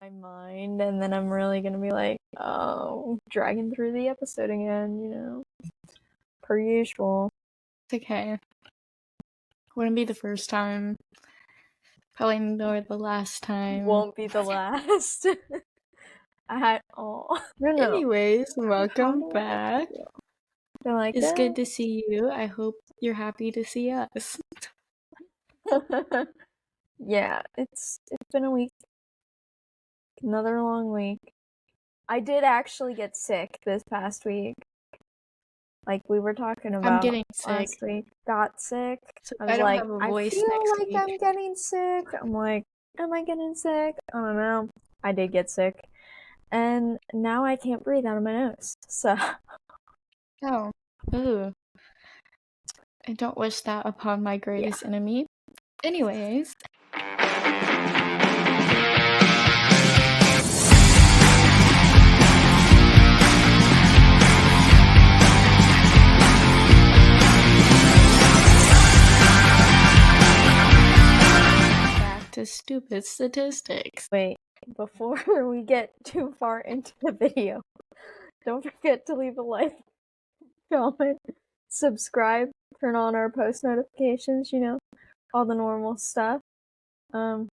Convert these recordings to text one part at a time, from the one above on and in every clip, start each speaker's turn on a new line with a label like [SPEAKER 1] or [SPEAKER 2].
[SPEAKER 1] my mind, and then I'm really gonna be like, oh, dragging through the episode again, per usual.
[SPEAKER 2] It's okay. Wouldn't be the first time. Probably nor the last time.
[SPEAKER 1] Won't be the last. At all. No.
[SPEAKER 2] Anyways, welcome back.
[SPEAKER 1] I like
[SPEAKER 2] It's
[SPEAKER 1] it.
[SPEAKER 2] good to see you. I hope you're happy to see us.
[SPEAKER 1] Yeah, it's been a week. Another long week. I did actually get sick this past week. Like we were talking about
[SPEAKER 2] I'm getting sick.
[SPEAKER 1] last week. Got sick.
[SPEAKER 2] So
[SPEAKER 1] I was
[SPEAKER 2] don't
[SPEAKER 1] like,
[SPEAKER 2] have a
[SPEAKER 1] I
[SPEAKER 2] voice
[SPEAKER 1] feel
[SPEAKER 2] next
[SPEAKER 1] like
[SPEAKER 2] week.
[SPEAKER 1] I'm getting sick. I'm like, am I getting sick? I don't know. I did get sick. And now I can't breathe out of my nose. So
[SPEAKER 2] Oh. Ooh. I don't wish that upon my greatest enemy. Anyways. Back to stupid statistics.
[SPEAKER 1] Wait, before we get too far into the video, don't forget to leave a like, comment, subscribe, turn on our post notifications, all the normal stuff. And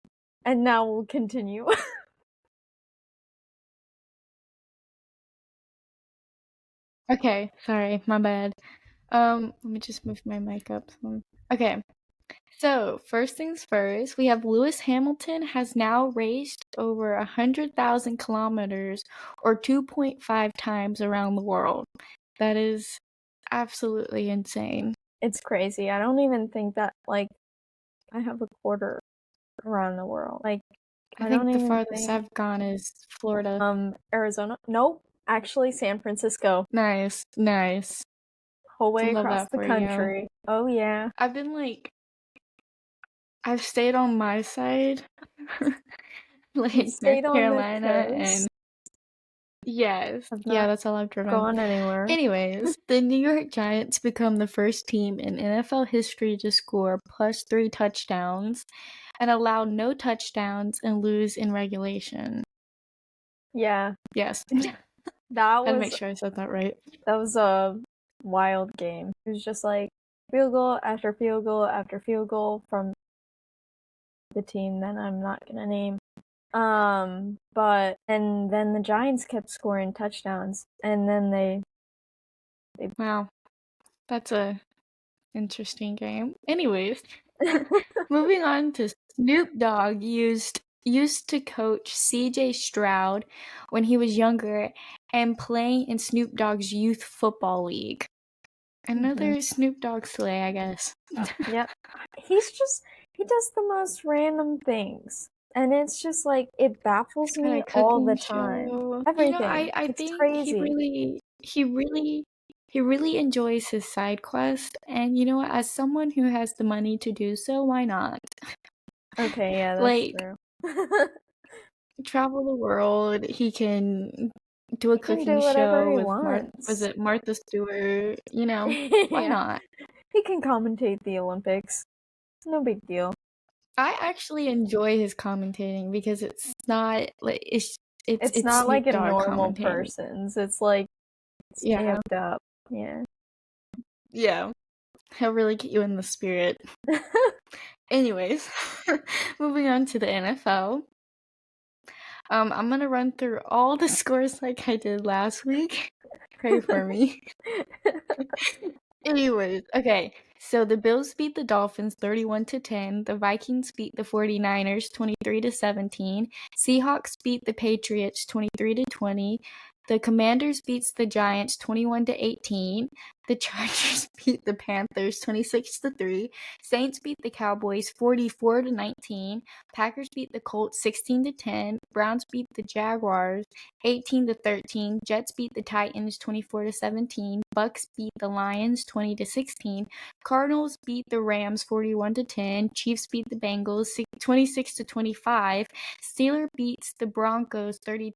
[SPEAKER 1] now we'll continue.
[SPEAKER 2] Okay, sorry, my bad. Let me just move my mic up. Okay. So, first things first, we have Lewis Hamilton has now raced over 100,000 kilometers or 2.5 times around the world. That is absolutely insane.
[SPEAKER 1] It's crazy. I don't even think that, I have a quarter around the world.
[SPEAKER 2] I think the farthest I've gone is Florida.
[SPEAKER 1] Arizona? Nope. Actually, San Francisco.
[SPEAKER 2] Nice.
[SPEAKER 1] Whole way across the country. Oh, yeah.
[SPEAKER 2] I've stayed on my side. North Carolina and yes. Yeah, that's all I've driven.
[SPEAKER 1] Gone anywhere.
[SPEAKER 2] Anyways, the New York Giants become the first team in NFL history to score +3 touchdowns and allow no touchdowns and lose in regulation.
[SPEAKER 1] Yeah.
[SPEAKER 2] Yes.
[SPEAKER 1] That
[SPEAKER 2] I'd make sure I said that right.
[SPEAKER 1] That was a wild game. It was just field goal after field goal after field goal from the team that I'm not gonna name. And then the Giants kept scoring touchdowns, and then they
[SPEAKER 2] Wow, that's a interesting game. Anyways, moving on to Snoop Dogg used to coach C.J. Stroud when he was younger and playing in Snoop Dogg's youth football league. Another Snoop Dogg slay, I guess.
[SPEAKER 1] Yep. He does the most random things. And it's just it baffles me all the time.
[SPEAKER 2] Show.
[SPEAKER 1] Everything.
[SPEAKER 2] I
[SPEAKER 1] it's
[SPEAKER 2] think
[SPEAKER 1] crazy.
[SPEAKER 2] he really enjoys his side quest, and as someone who has the money to do so, why not?
[SPEAKER 1] Okay, yeah, that's true.
[SPEAKER 2] Travel the world. He can do a cooking show with Martha Stewart? Why not?
[SPEAKER 1] He can commentate the Olympics. No big deal.
[SPEAKER 2] I actually enjoy his commentating because it's not it's
[SPEAKER 1] not like a normal
[SPEAKER 2] person's.
[SPEAKER 1] It's amped up. Yeah.
[SPEAKER 2] Yeah. He'll really get you in the spirit. Anyways, moving on to the NFL. I'm gonna run through all the scores like I did last week. Pray for me. Anyways, okay. So the Bills beat the Dolphins 31-10. The Vikings beat the 49ers 23-17. Seahawks beat the Patriots 23-20. The Commanders beats the Giants 21-18. The Chargers beat the Panthers 26-3. Saints beat the Cowboys 44-19. Packers beat the Colts 16-10. Browns beat the Jaguars 18-13. Jets beat the Titans 24-17. Bucks beat the Lions 20-16. Cardinals beat the Rams 41-10. Chiefs beat the Bengals 26-25. Steelers beats the Broncos 13-6.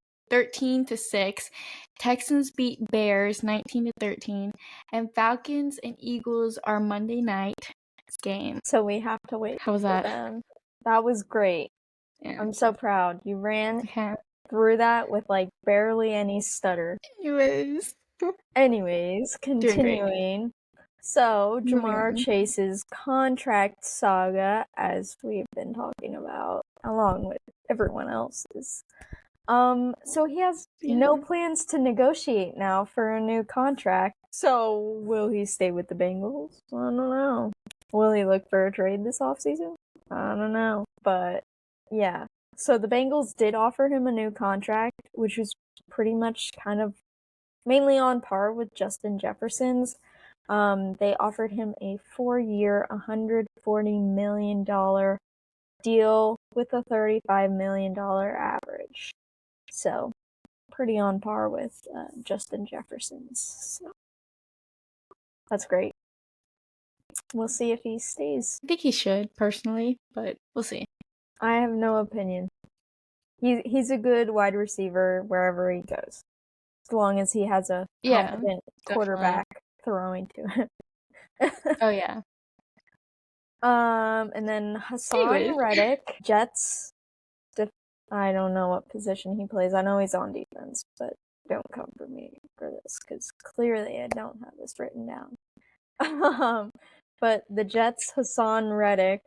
[SPEAKER 2] Texans beat Bears 19-13. And Falcons and Eagles are Monday night game.
[SPEAKER 1] So we have to wait.
[SPEAKER 2] How was that?
[SPEAKER 1] That was great.
[SPEAKER 2] Yeah.
[SPEAKER 1] I'm so proud. You ran
[SPEAKER 2] Okay.
[SPEAKER 1] through that with like barely any stutter.
[SPEAKER 2] Anyways,
[SPEAKER 1] Anyways,
[SPEAKER 2] doing great.
[SPEAKER 1] continuing. So,
[SPEAKER 2] Moving
[SPEAKER 1] Jamar
[SPEAKER 2] on.
[SPEAKER 1] Chase's contract saga, as we've been talking about, along with everyone else's. So he has no plans to negotiate now for a new contract. So, will he stay with the Bengals? I don't know. Will he look for a trade this offseason? I don't know. But, yeah. So, the Bengals did offer him a new contract, which was pretty much kind of mainly on par with Justin Jefferson's. They offered him a 4-year, $140 million deal with a $35 million average. So, pretty on par with Justin Jefferson's. So, that's great. We'll see if he stays.
[SPEAKER 2] I think he should, personally, but we'll see.
[SPEAKER 1] I have no opinion. He's a good wide receiver wherever he goes, as long as he has a competent quarterback throwing to him.
[SPEAKER 2] Oh, yeah.
[SPEAKER 1] And then Hassan Reddick, Jets. I don't know what position he plays. I know he's on defense, but don't come for me for this because clearly I don't have this written down. But the Jets' Hassan Reddick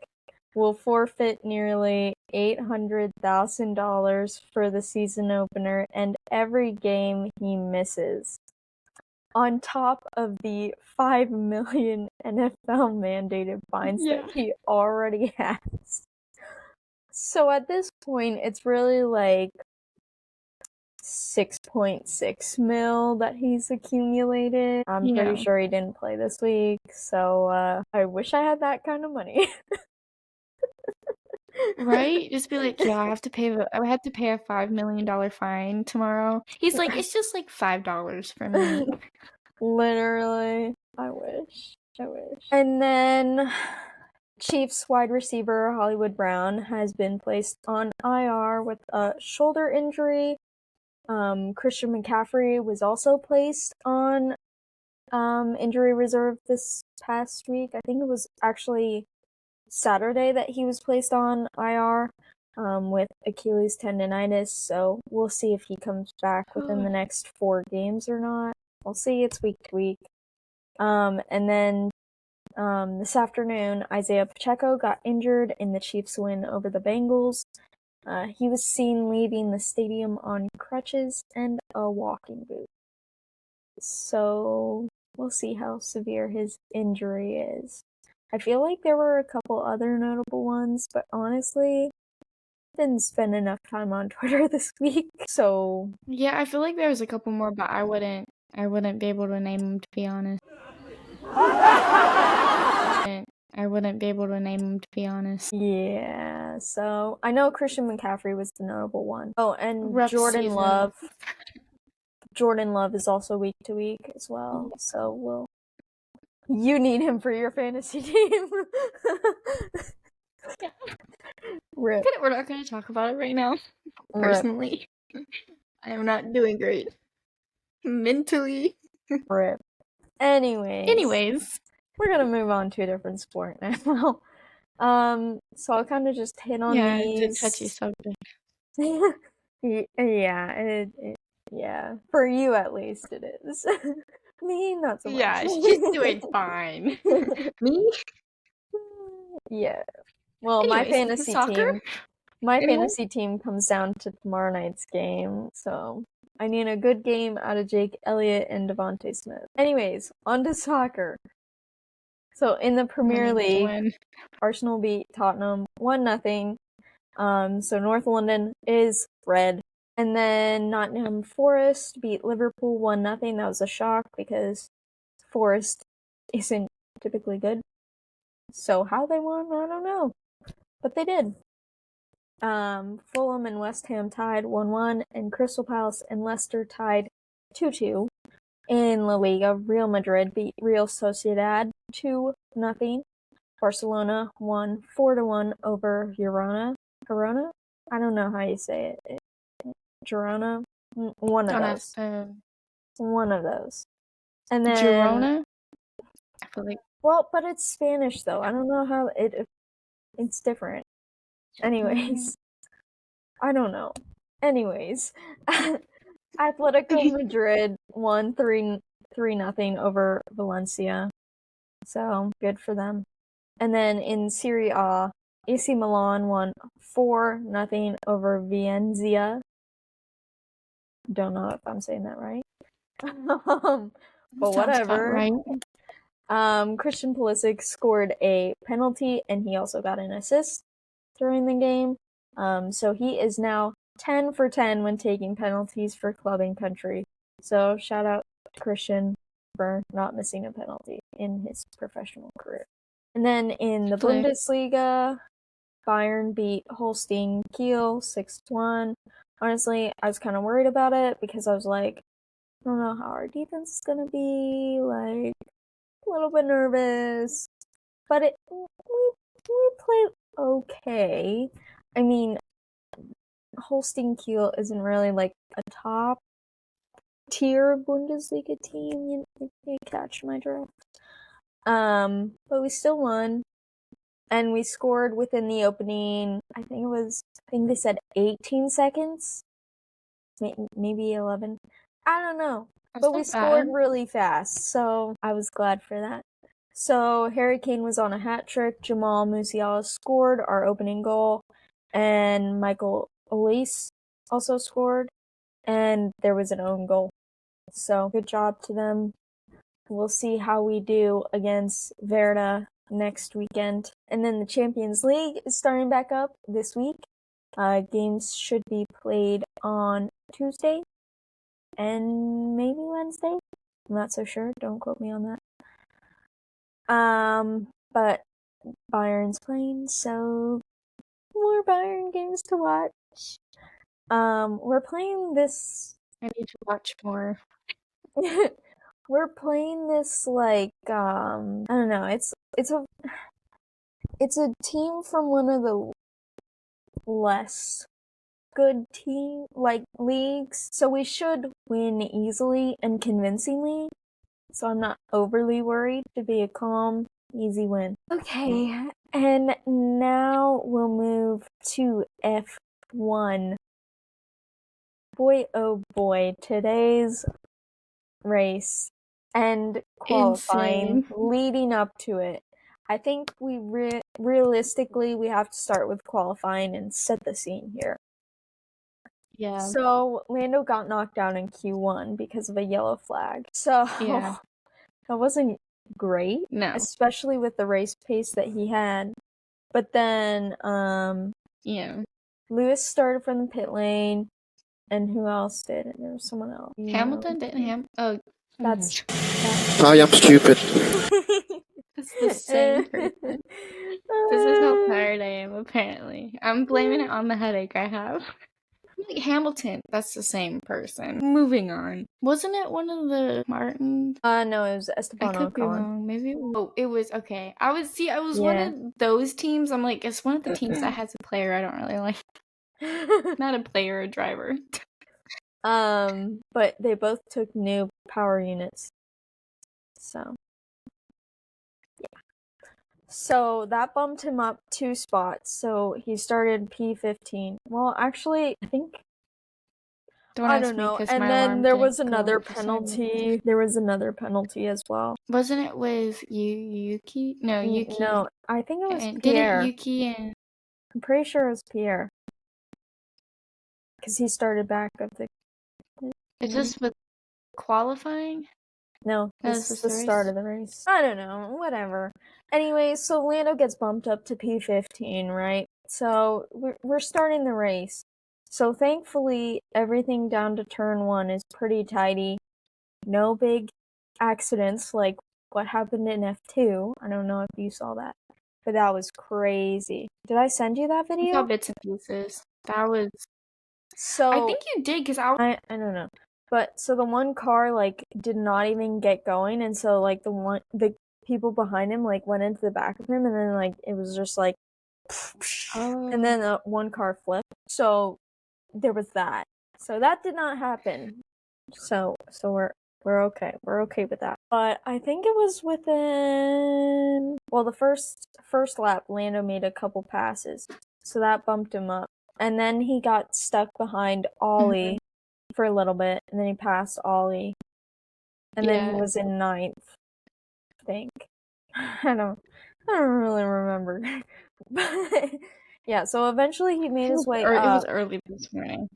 [SPEAKER 1] will forfeit nearly $800,000 for the season opener and every game he misses, on top of the $5 million NFL mandated fines that he already has. So at this point, it's really like 6.6 mil that he's accumulated. I'm pretty sure he didn't play this week, so I wish I had that kind of money.
[SPEAKER 2] Right? Just be like, yeah, I have to pay a $5 million fine tomorrow. He's like, it's just like $5 for me.
[SPEAKER 1] Literally. I wish. And then Chiefs wide receiver Hollywood Brown has been placed on IR with a shoulder injury. Christian McCaffrey was also placed on injury reserve this past week. I think it was actually Saturday that he was placed on IR with Achilles tendonitis. So we'll see if he comes back within the next 4 games or not. We'll see. It's week to week. And then this afternoon, Isaiah Pacheco got injured in the Chiefs' win over the Bengals. He was seen leaving the stadium on crutches and a walking boot. So we'll see how severe his injury is. I feel like there were a couple other notable ones, but honestly, didn't spend enough time on Twitter this week, so...
[SPEAKER 2] Yeah, I feel like there was a couple more, but I wouldn't be able to name them, to be honest.
[SPEAKER 1] Yeah, so I know Christian McCaffrey was the notable one. Oh, and Jordan Love is also week to week as well, so you need him for your fantasy team. Rip.
[SPEAKER 2] We're not going to talk about it right now. Personally, I am not doing great mentally.
[SPEAKER 1] Rip. Anyways, we're gonna move on to a different sport now. So I'll kind of just hit on these.
[SPEAKER 2] It's a touchy subject.
[SPEAKER 1] Yeah. For you, at least, it is. Me, not so much.
[SPEAKER 2] Yeah, she's doing fine. Me?
[SPEAKER 1] Yeah. Well,
[SPEAKER 2] Anyways,
[SPEAKER 1] my fantasy team comes down to tomorrow night's game, so I need a good game out of Jake Elliott and Devontae Smith. Anyways, on to soccer. So in the Premier League, Arsenal beat Tottenham 1-0. So North London is red. And then Nottingham Forest beat Liverpool 1-0. That was a shock because Forest isn't typically good. So how they won, I don't know. But they did. Fulham and West Ham tied 1-1, and Crystal Palace and Leicester tied 2-2. In La Liga, Real Madrid beat Real Sociedad 2-0. Barcelona won 4-1 over Girona. Girona? I don't know how you say it. Girona? One of those. One of those. And then
[SPEAKER 2] Girona? I feel like...
[SPEAKER 1] Well, but it's Spanish though. I don't know how it's different. Anyways. I don't know. Anyways, Atletico Madrid won 3-0 over Valencia. So, good for them. And then in Serie A, AC Milan won 4-0 over Vienzia. Don't know if I'm saying that right. But whatever.
[SPEAKER 2] Right.
[SPEAKER 1] Christian Pulisic scored a penalty and he also got an assist during the game. So he is now 10 for 10 when taking penalties for club and country. So shout out to Christian for not missing a penalty in his professional career. And then in the Bundesliga, Bayern beat Holstein Kiel 6-1. Honestly, I was kind of worried about it because I was like, I don't know how our defense is going to be, like, a little bit nervous. But we played okay. I mean, Holstein Kiel isn't really like a top tier Bundesliga team, you catch my drift. But we still won. And we scored within the opening, I think they said 18 seconds. Maybe 11. I don't know. But we scored really fast, so I was glad for that. So Harry Kane was on a hat trick. Jamal Musiala scored our opening goal. And Michael Olise also scored. And there was an own goal. So good job to them. We'll see how we do against Werder next weekend. And then the Champions League is starting back up this week. Games should be played on Tuesday and maybe Wednesday. I'm not so sure. Don't quote me on that. But Bayern's playing, so more Bayern games to watch. We're playing this.
[SPEAKER 2] I need to watch more.
[SPEAKER 1] We're playing this like I don't know. It's a team from one of the less good team like leagues, so we should win easily and convincingly. So I'm not overly worried. To be a calm, easy win. Okay, and now we'll move to F1. Boy, oh boy, today's race and qualifying leading up to it. I think we realistically we have to start with qualifying and set the scene here.
[SPEAKER 2] Yeah.
[SPEAKER 1] So Lando got knocked down in Q1 because of a yellow flag. So
[SPEAKER 2] Yeah.
[SPEAKER 1] that wasn't great.
[SPEAKER 2] No.
[SPEAKER 1] Especially with the race pace that he had. But then
[SPEAKER 2] yeah.
[SPEAKER 1] Lewis started from the pit lane. And who else did? And there was someone else.
[SPEAKER 2] Hamilton didn't
[SPEAKER 1] That's
[SPEAKER 3] I am stupid.
[SPEAKER 2] It's the same person. This is how tired I am, apparently. I'm blaming it on the headache I have. Hamilton, that's the same person. Moving on. Wasn't it one of the Martins?
[SPEAKER 1] No, it was Esteban
[SPEAKER 2] I could be
[SPEAKER 1] Ocon.
[SPEAKER 2] wrong. Maybe. Oh, it was okay. I was one of those teams. I'm like, it's one of the teams that has a player I don't really like. Not a player, a driver.
[SPEAKER 1] But they both took new power units. So yeah. So that bumped him up 2 spots. So he started P15. Well, actually, I think I don't know. And then there was another penalty. There was another penalty as well.
[SPEAKER 2] Wasn't it with Yuki? No, Yuki.
[SPEAKER 1] No, I think it was
[SPEAKER 2] and
[SPEAKER 1] Pierre.
[SPEAKER 2] Didn't Yuki and
[SPEAKER 1] I'm pretty sure it was Pierre. Because he started back of the.
[SPEAKER 2] Is this with qualifying?
[SPEAKER 1] No, this is the start of the race. I don't know, whatever. Anyway, so Lando gets bumped up to P15, right? So we're starting the race. So thankfully, everything down to turn 1 is pretty tidy. No big accidents like what happened in F2. I don't know if you saw that, but that was crazy. Did I send you that video?
[SPEAKER 2] I saw bits and pieces. That was.
[SPEAKER 1] So
[SPEAKER 2] I think you did because
[SPEAKER 1] I don't know. But so the one car like did not even get going, and so like the people behind him like went into the back of him, and then like it was just like, and then one car flipped. So there was that. So that did not happen. So we're okay. We're okay with that. But I think it was within the first lap, Lando made a couple passes, so that bumped him up. and then he got stuck behind Ollie for a little bit, and then he passed Ollie, and then he was in 9th, I think. I don't really remember. But yeah, so eventually he made his way up.
[SPEAKER 2] It was early this morning.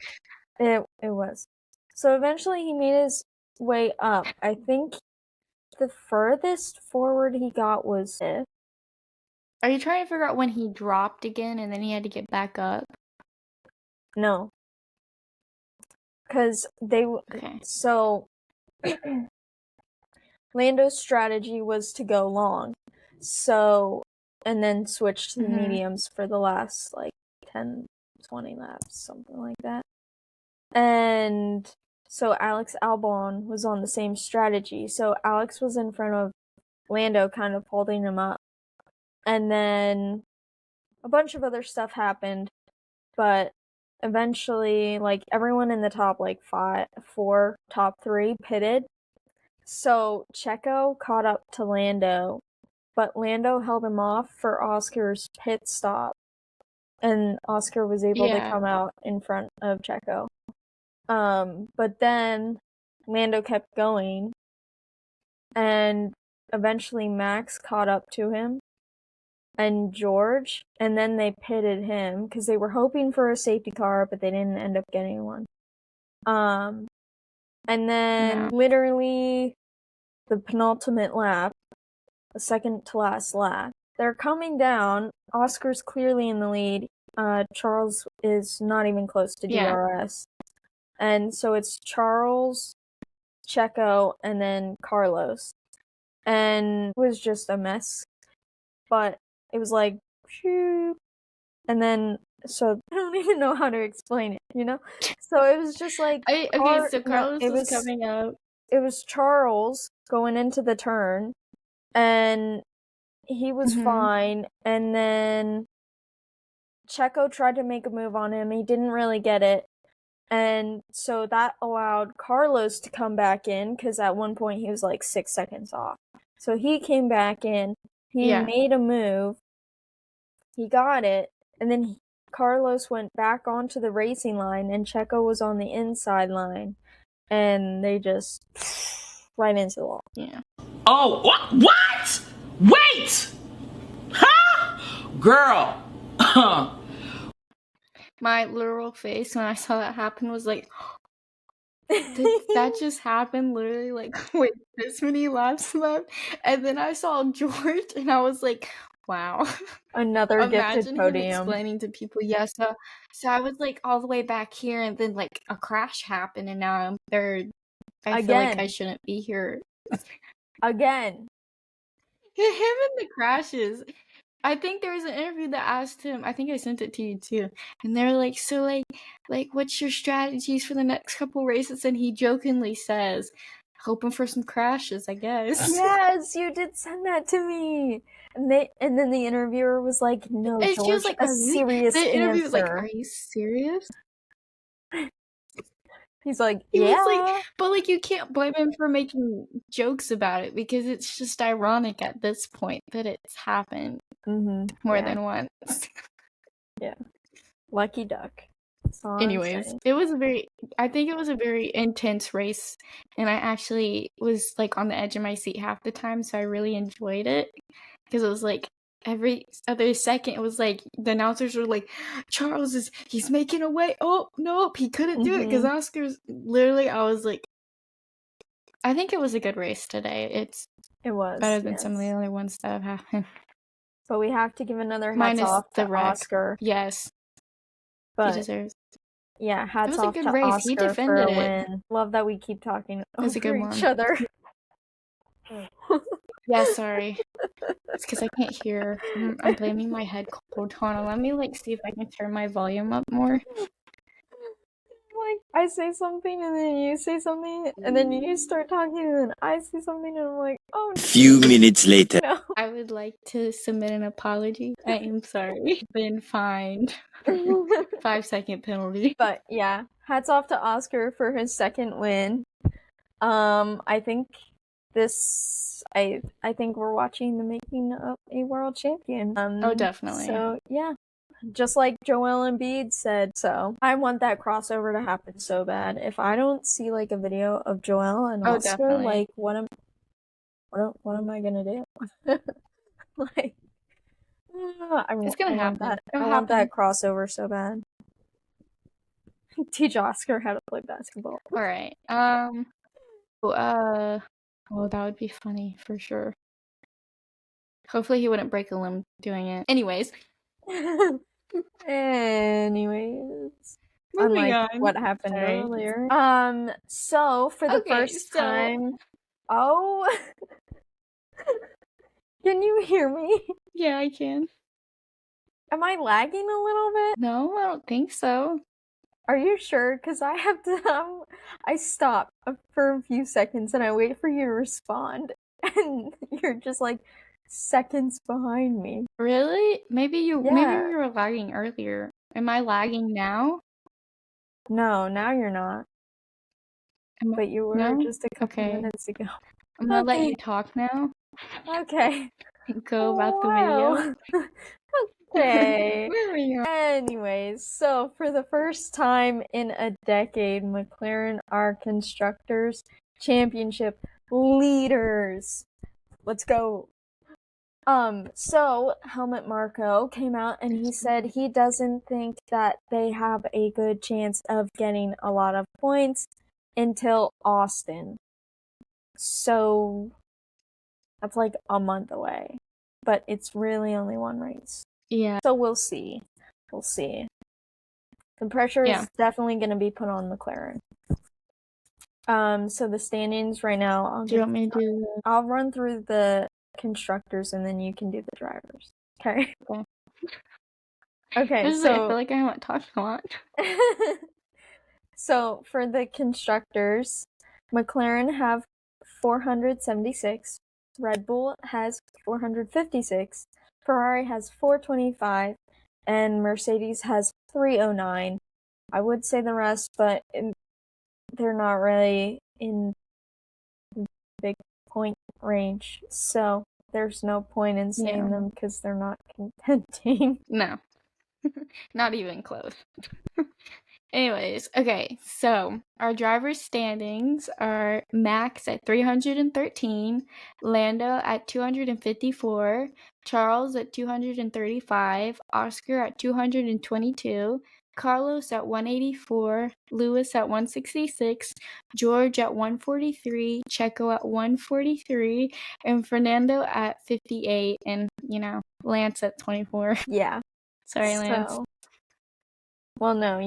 [SPEAKER 1] It was. So eventually he made his way up. I think the furthest forward he got was 5th.
[SPEAKER 2] Are you trying to figure out when he dropped again and then he had to get back up?
[SPEAKER 1] No. Because so Lando's strategy was to go long. So, and then switch to the mediums for the last, like, 10, 20 laps, something like that. And so Alex Albon was on the same strategy. So Alex was in front of Lando, kind of holding him up. And then a bunch of other stuff happened, but eventually, like, everyone in the top, like, top 3 pitted. So Checo caught up to Lando, but Lando held him off for Oscar's pit stop, and Oscar was able to come out in front of Checo. But then Lando kept going, and eventually Max caught up to him, and George, and then they pitted him because they were hoping for a safety car, but they didn't end up getting one. And then literally the penultimate lap, the second to last lap, they're coming down. Oscar's clearly in the lead. Charles is not even close to DRS. And so it's Charles, Checo, and then Carlos. And it was just a mess. But it was like, shoot. And then, so I don't even know how to explain it, you know? So it was just like,
[SPEAKER 2] so Carlos was coming up.
[SPEAKER 1] It was Charles going into the turn, and he was fine, and then Checo tried to make a move on him. He didn't really get it, and so that allowed Carlos to come back in, because at one point he was like 6 seconds off. So he came back in, he made a move, he got it, and then Carlos went back onto the racing line, and Checo was on the inside line, and they just right into the wall.
[SPEAKER 2] Yeah.
[SPEAKER 4] Oh, what? Wait! Huh? Girl.
[SPEAKER 2] My literal face when I saw that happen was like, did that just happen? Literally, like, with this many laps left? And then I saw George, and I was like, wow.
[SPEAKER 1] Another gifted
[SPEAKER 2] Imagine
[SPEAKER 1] podium.
[SPEAKER 2] him explaining to people, so I was, like, all the way back here, and then, like, a crash happened, and now I'm third. I feel like I shouldn't be here.
[SPEAKER 1] Again.
[SPEAKER 2] Him and the crashes. I think there was an interview that asked him, I think I sent it to you too, and they were like, so like what's your strategies for the next couple races? And he jokingly says, hoping for some crashes, I guess.
[SPEAKER 1] Yes, you did send that to me. And then the interviewer was like, no,
[SPEAKER 2] and
[SPEAKER 1] George,
[SPEAKER 2] she was like,
[SPEAKER 1] a serious
[SPEAKER 2] the interview was like,
[SPEAKER 1] answer.
[SPEAKER 2] are you serious?
[SPEAKER 1] He's like,
[SPEAKER 2] He
[SPEAKER 1] yeah.
[SPEAKER 2] was like, but like you can't blame him for making jokes about it, because it's just ironic at this point that it's happened more than once.
[SPEAKER 1] Yeah. Lucky duck.
[SPEAKER 2] Anyways, I think it was a very intense race, and I actually was like on the edge of my seat half the time, so I really enjoyed it, because it was like every other second it was like the announcers were like, he's making a way, oh nope, he couldn't do it, because Oscar's literally, I was like, I think it was a good race today. It was better than some of the other ones that have happened.
[SPEAKER 1] But we have to give another hats off to Oscar.
[SPEAKER 2] Yes,
[SPEAKER 1] but
[SPEAKER 2] he deserves.
[SPEAKER 1] Yeah, hats off to
[SPEAKER 2] race.
[SPEAKER 1] Oscar
[SPEAKER 2] He defended
[SPEAKER 1] for a win. Love that we keep talking over each other.
[SPEAKER 2] Yeah, sorry. It's because I can't hear. I'm blaming my head cold. Hold on, let me like see if I can turn my volume up more.
[SPEAKER 1] Like, I say something and then you say something and then you start talking and then I say something and I'm like, oh no.
[SPEAKER 3] Few minutes later.
[SPEAKER 1] No.
[SPEAKER 2] I would like to submit an apology. I am sorry. Been fined. 5-second penalty.
[SPEAKER 1] But yeah, hats off to Oscar for his second win. I think I think we're watching the making of a world champion.
[SPEAKER 2] Oh, definitely.
[SPEAKER 1] So yeah, just like Joel Embiid said. So I want that crossover to happen so bad. If I don't see like a video of Joel and Oscar,
[SPEAKER 2] definitely.
[SPEAKER 1] like what am I gonna do? Like,
[SPEAKER 2] It's gonna happen.
[SPEAKER 1] I
[SPEAKER 2] It'll
[SPEAKER 1] want
[SPEAKER 2] happen.
[SPEAKER 1] that crossover so bad. Teach Oscar how to play basketball.
[SPEAKER 2] All right. Well, that would be funny for sure. Hopefully he wouldn't break a limb doing it. Anyways. Moving
[SPEAKER 1] Unlike
[SPEAKER 2] on.
[SPEAKER 1] what happened
[SPEAKER 2] Sorry.
[SPEAKER 1] earlier. So for the first time. Oh. Can you hear me?
[SPEAKER 2] Yeah, I can.
[SPEAKER 1] Am I lagging a little bit?
[SPEAKER 2] No, I don't think so.
[SPEAKER 1] Are you sure? Because I have to. I stop for a few seconds and I wait for you to respond, and you're just like seconds behind me.
[SPEAKER 2] Really? Maybe we
[SPEAKER 1] Yeah.
[SPEAKER 2] were lagging earlier. Am I lagging now?
[SPEAKER 1] No, now you're not. But you were
[SPEAKER 2] No?
[SPEAKER 1] just a couple
[SPEAKER 2] Okay.
[SPEAKER 1] minutes ago.
[SPEAKER 2] I'm gonna let
[SPEAKER 1] Okay.
[SPEAKER 2] you talk now.
[SPEAKER 1] Okay.
[SPEAKER 2] Go about the video.
[SPEAKER 1] Okay.
[SPEAKER 2] Moving on.
[SPEAKER 1] Anyways, so for the first time in a decade, McLaren are Constructors Championship leaders. Let's go. So Helmut Marko came out and he said he doesn't think that they have a good chance of getting a lot of points until Austin. So that's like a month away. But it's really only one race.
[SPEAKER 2] Yeah.
[SPEAKER 1] So we'll see. We'll see. The pressure is definitely going to be put on McLaren. So the standings right now.
[SPEAKER 2] Do you want me to do that?
[SPEAKER 1] I'll run through the constructors and then you can do the drivers. Okay. Okay.
[SPEAKER 2] I feel like I haven't talked a lot.
[SPEAKER 1] So for the constructors, McLaren have 476. Red Bull has 456. Ferrari has 425. And Mercedes has 309. I would say the rest, but they're not really in big point range, so there's no point in saying them because they're not contending.
[SPEAKER 2] No. Not even close. Anyways, okay, so our driver standings are Max at 313, Lando at 254, Charles at 235, Oscar at 222, Carlos at 184, Lewis at 166, George at 143, Checo at 143, and Fernando at 58, and, Lance at 24.
[SPEAKER 1] Yeah.
[SPEAKER 2] Sorry, Lance.
[SPEAKER 1] Well, no,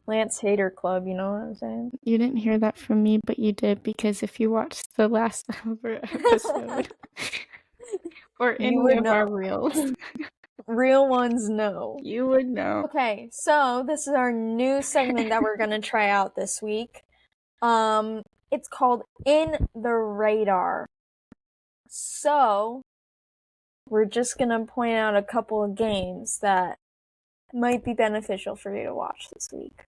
[SPEAKER 1] Lance Hater Club, you know what I'm saying?
[SPEAKER 2] You didn't hear that from me, but you did, because if you watched the last episode or any of our reels,
[SPEAKER 1] real ones know.
[SPEAKER 2] You would know.
[SPEAKER 1] Okay, so this is our new segment that we're gonna try out this week. It's called In the Radar. So we're just gonna point out a couple of games that might be beneficial for you to watch this week.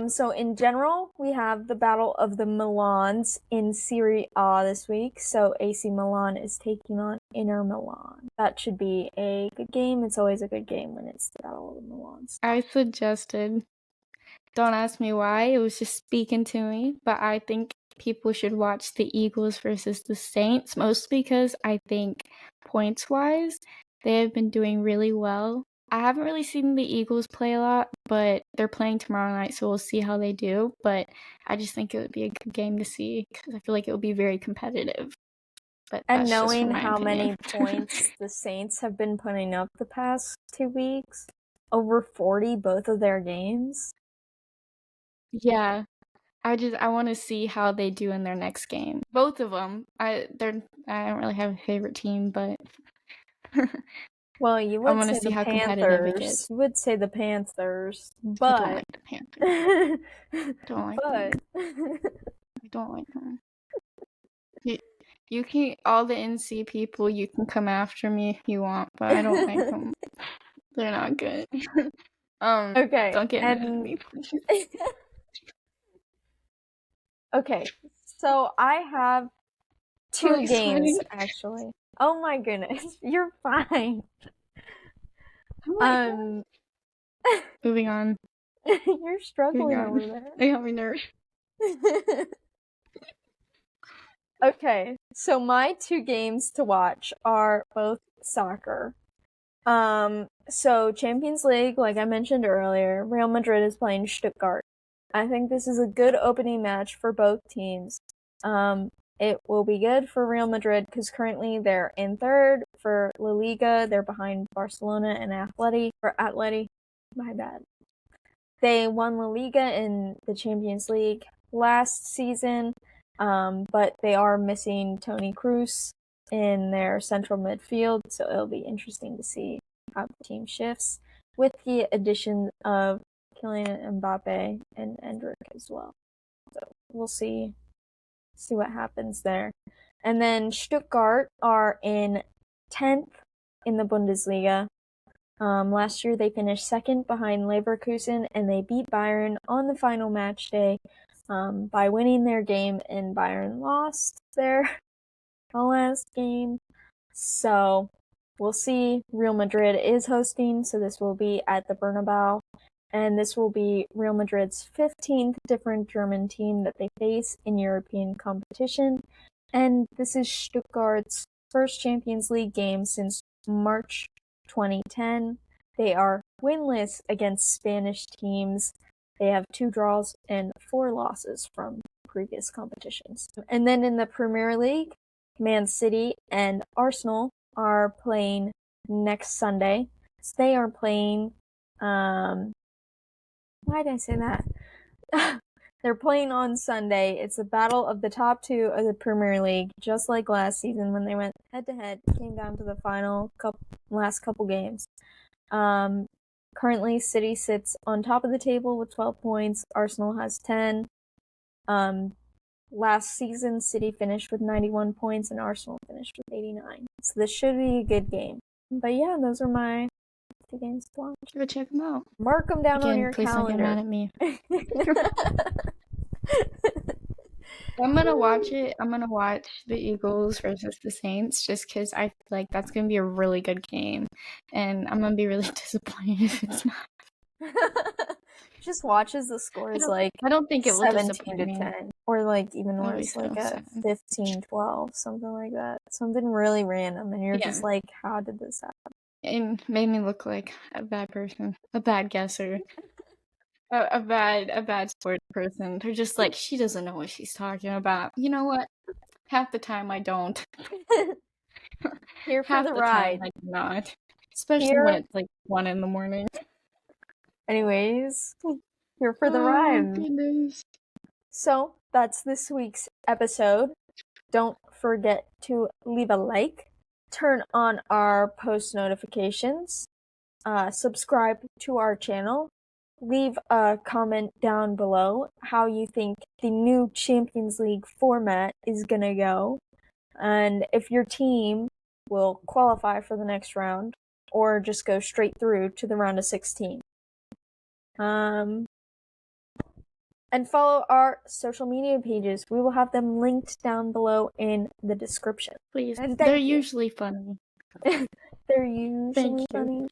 [SPEAKER 1] So in general, we have the Battle of the Milans in Serie A this week. So AC Milan is taking on Inter Milan. That should be a good game. It's always a good game when it's the Battle of the Milans.
[SPEAKER 2] I suggested, don't ask me why, it was just speaking to me, but I think people should watch the Eagles versus the Saints, mostly because I think points-wise, they have been doing really well. I haven't really seen the Eagles play a lot, but they're playing tomorrow night, so we'll see how they do. But I just think it would be a good game to see, because I feel like it would be very competitive. But
[SPEAKER 1] and knowing how many points the Saints have been putting up the past 2 weeks, over 40 both of their games.
[SPEAKER 2] Yeah. I want to see how they do in their next game. Both of them. I don't really have a favorite team, but
[SPEAKER 1] well, you would say
[SPEAKER 2] see
[SPEAKER 1] the
[SPEAKER 2] how
[SPEAKER 1] Panthers.
[SPEAKER 2] It is.
[SPEAKER 1] You would say the Panthers, but
[SPEAKER 2] I don't like the Panthers. Don't like them. I don't like them. You can, all the NC people, you can come after me if you want, but I don't like them. They're not good.
[SPEAKER 1] Okay.
[SPEAKER 2] Don't get mad at me, please.
[SPEAKER 1] Okay, so I have two games, actually. Oh my goodness, you're fine.
[SPEAKER 2] Moving on.
[SPEAKER 1] You're struggling over there.
[SPEAKER 2] They got me nervous.
[SPEAKER 1] Okay, so my 2 games to watch are both soccer. So Champions League, like I mentioned earlier, Real Madrid is playing Stuttgart. I think this is a good opening match for both teams. It will be good for Real Madrid because currently they're in 3rd for La Liga. They're behind Barcelona and Atleti. My bad. They won La Liga in the Champions League last season, but they are missing Toni Kroos in their central midfield, so it'll be interesting to see how the team shifts with the addition of Kylian Mbappe and Endrick as well. So we'll see what happens there. And then Stuttgart are in 10th in the Bundesliga. Last year they finished 2nd behind Leverkusen, and they beat Bayern on the final match day by winning their game, and Bayern lost their last game. So we'll see. Real Madrid is hosting, so this will be at the Bernabeu, and this will be Real Madrid's 15th different German team that they face in European competition, and this is Stuttgart's first Champions League game since March 2010. They are winless against Spanish teams. They have 2 draws and 4 losses from previous competitions. And then in the Premier League, Man City and Arsenal are playing next Sunday. So they are playing, why did I say that? They're playing on Sunday. It's a battle of the top 2 of the Premier League, just like last season when they went head to head. Came down to the last couple games. Currently, City sits on top of the table with 12 points. Arsenal has 10. Last season, City finished with 91 points and Arsenal finished with 89. So this should be a good game. But yeah, those are my 2 games to watch.
[SPEAKER 2] Go check them out.
[SPEAKER 1] Mark them down on your
[SPEAKER 2] Please
[SPEAKER 1] calendar.
[SPEAKER 2] don't get mad at me. I'm gonna watch it. I'm gonna watch the Eagles versus the Saints just because I feel like that's gonna be a really good game, and I'm gonna be really disappointed if it's not.
[SPEAKER 1] Just watch as the score is
[SPEAKER 2] I don't think it will
[SPEAKER 1] 17
[SPEAKER 2] disappoint
[SPEAKER 1] to
[SPEAKER 2] me.
[SPEAKER 1] 10, or like even
[SPEAKER 2] That'd be
[SPEAKER 1] worse,
[SPEAKER 2] so
[SPEAKER 1] like a
[SPEAKER 2] sad.
[SPEAKER 1] 15-12, something like that. Something really random, and you're just like, how did this happen?
[SPEAKER 2] It made me look like a bad person, a bad guesser, a bad sports person. They're just like, she doesn't know what she's talking about. You know what? Half the time I don't.
[SPEAKER 1] Here for
[SPEAKER 2] Half
[SPEAKER 1] the
[SPEAKER 2] the
[SPEAKER 1] ride.
[SPEAKER 2] time I do not. Especially when it's like 1 a.m.
[SPEAKER 1] Anyways, here for the ride.
[SPEAKER 2] Goodness.
[SPEAKER 1] So that's this week's episode. Don't forget to leave a like, turn on our post notifications, subscribe to our channel, leave a comment down below how you think the new Champions League format is gonna go, and if your team will qualify for the next round or just go straight through to the round of 16. And follow our social media pages. We will have them linked down below in the description.
[SPEAKER 2] Please.
[SPEAKER 1] And
[SPEAKER 2] They're usually funny.
[SPEAKER 1] They're usually funny.